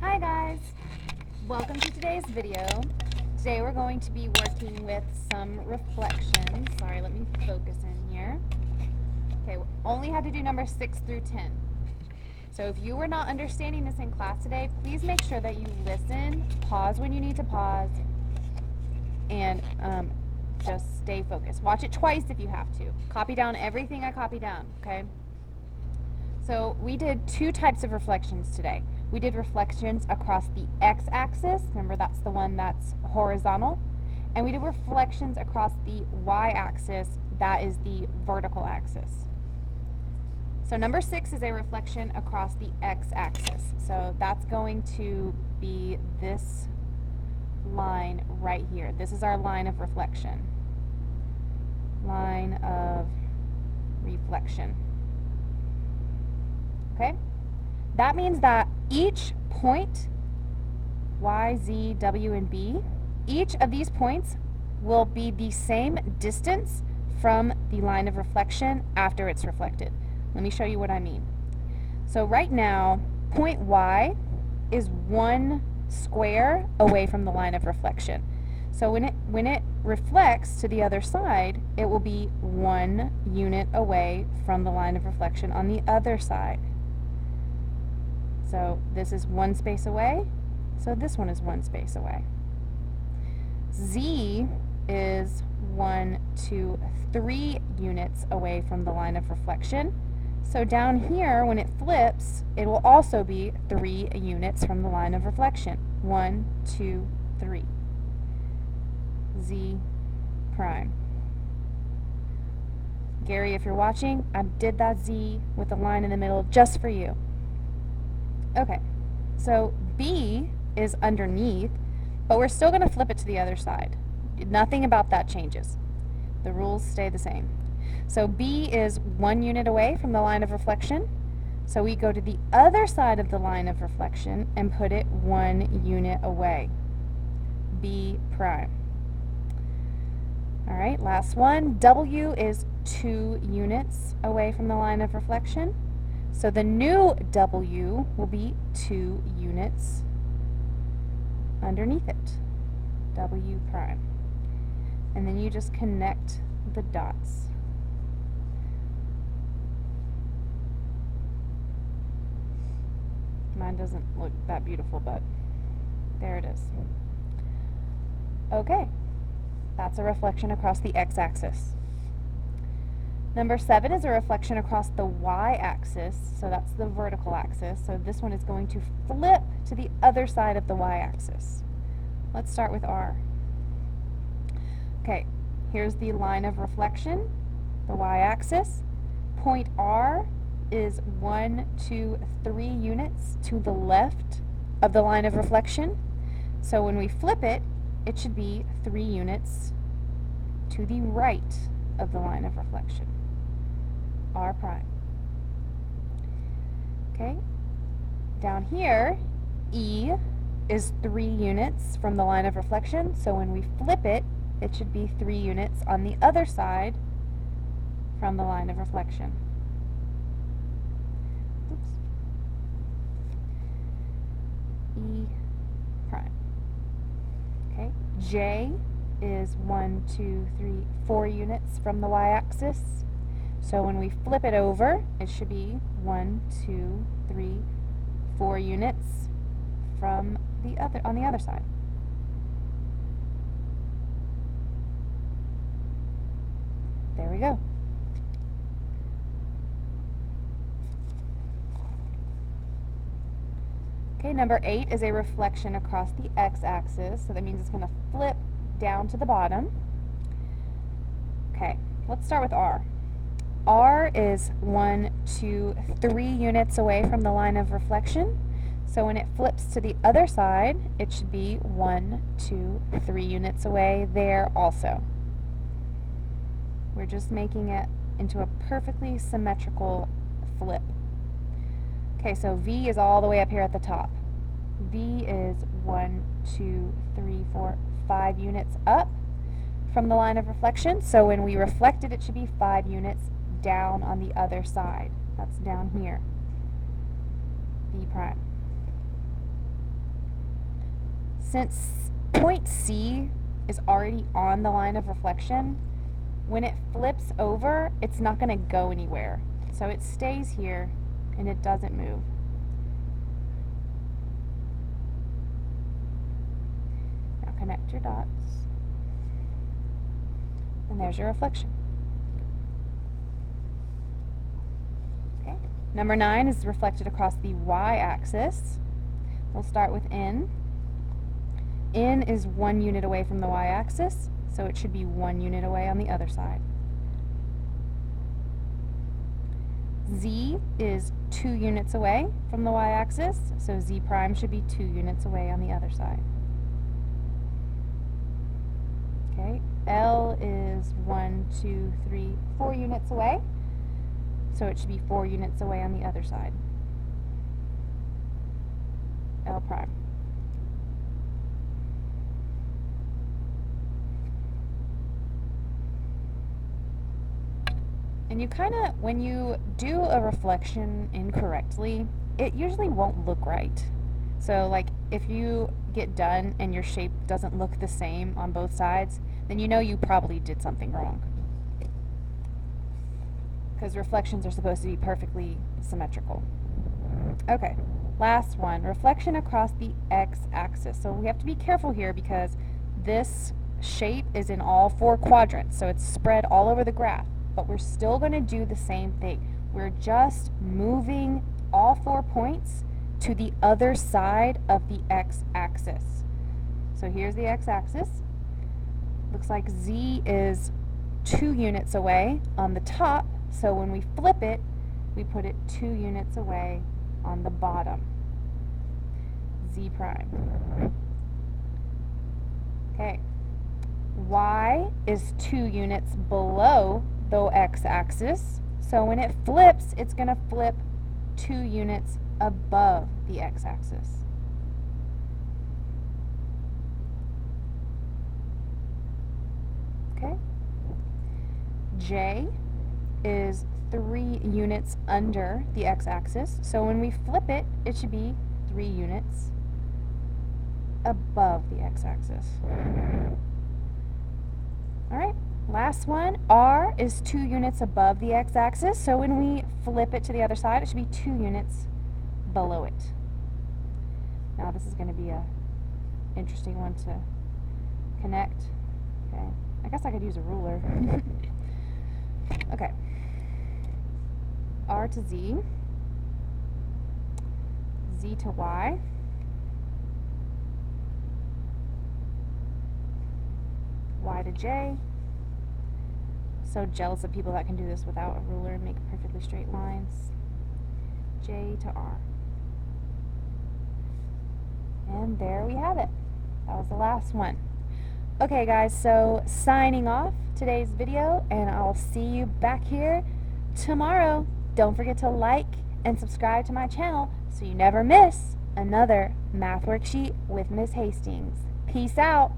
Hi guys! Welcome to today's video. Today we're going to be working with some reflections. Sorry, let me focus in here. Okay, we only had to do numbers 6 through 10. So if you were not understanding this in class today, please make sure that you listen, pause when you need to pause, and just stay focused. Watch it twice if you have to. Copy down everything I copy down, okay? So we did two types of reflections today. We did reflections across the x-axis, remember that's the one that's horizontal, and we did reflections across the y-axis, that is the vertical axis. So number 6 is a reflection across the x-axis. So that's going to be this line right here. This is our line of reflection. Line of reflection. Okay? That means that each point, y, z, w, and b, each of these points will be the same distance from the line of reflection after it's reflected. Let me show you what I mean. So right now, point y is 1 square away from the line of reflection. So when it reflects to the other side, it will be 1 unit away from the line of reflection on the other side. So this is 1 space away, so this one is 1 space away. Z is 1, 2, 3 units away from the line of reflection. So down here, when it flips, it will also be 3 units from the line of reflection. 1, 2, 3. Z prime. Gary, if you're watching, I did that Z with a line in the middle just for you. Okay, so B is underneath, but we're still going to flip it to the other side. Nothing about that changes. The rules stay the same. So B is 1 unit away from the line of reflection. So we go to the other side of the line of reflection and put it 1 unit away. B prime. All right, last one. W is 2 units away from the line of reflection. So the new W will be 2 units underneath it, W prime. And then you just connect the dots. Mine doesn't look that beautiful, but there it is. Okay, that's a reflection across the x-axis. Number 7 is a reflection across the y-axis, so that's the vertical axis. So this one is going to flip to the other side of the y-axis. Let's start with R. Okay, here's the line of reflection, the y-axis. Point R is 1, 2, 3 units to the left of the line of reflection. So when we flip it, it should be 3 units to the right of the line of reflection. R prime. Okay, down here, E is 3 units from the line of reflection, so when we flip it, it should be 3 units on the other side from the line of reflection. Oops. E prime. Okay, J is 1, 2, 3, 4 units from the y-axis. So when we flip it over, it should be 1, 2, 3, 4 units from on the other side. There we go. Okay, number 8 is a reflection across the x-axis, so that means it's going to flip down to the bottom. Okay, let's start with R. R is 1, 2, 3 units away from the line of reflection. So when it flips to the other side, it should be 1, 2, 3 units away there also. We're just making it into a perfectly symmetrical flip. Okay, so V is all the way up here at the top. V is 1, 2, 3, 4, 5 units up from the line of reflection. So when we reflect it, it should be 5 units down on the other side. That's down here. B prime. since point C is already on the line of reflection, when it flips over, it's not going to go anywhere. So it stays here and it doesn't move. Now connect your dots. And there's your reflection. Okay. Number 9 is reflected across the y-axis. We'll start with N. N is 1 unit away from the y-axis, so it should be 1 unit away on the other side. Z is 2 units away from the y-axis, so Z prime should be 2 units away on the other side. Okay, L is 1, 2, 3, 4 units away, so it should be 4 units away on the other side. L prime. And you kind of, when you do a reflection incorrectly, it usually won't look right. So like if you get done and your shape doesn't look the same on both sides, then you know you probably did something wrong. Because reflections are supposed to be perfectly symmetrical. Okay, last one, reflection across the x-axis. So we have to be careful here because this shape is in all 4 quadrants, so it's spread all over the graph. But we're still going to do the same thing. We're just moving all 4 points to the other side of the x-axis. So here's the x-axis. Looks like Z is 2 units away on the top, so when we flip it, we put it 2 units away on the bottom. Z prime. Okay. Y is 2 units below the x-axis, so when it flips, it's going to flip 2 units above the x-axis. Okay. J is 3 units under the x-axis, so when we flip it, it should be 3 units above the x-axis. All right. Last one, R is 2 units above the x-axis, so when we flip it to the other side, it should be 2 units below it. Now this is going to be a interesting one to connect. Okay, I guess I could use a ruler. Okay, R to Z, Z to Y, Y to J. So jealous of people that can do this without a ruler and make perfectly straight lines. J to R. And there we have it. That was the last one. Okay guys, so signing off today's video, and I'll see you back here tomorrow. Don't forget to like and subscribe to my channel so you never miss another math worksheet with Miss Hastings. Peace out.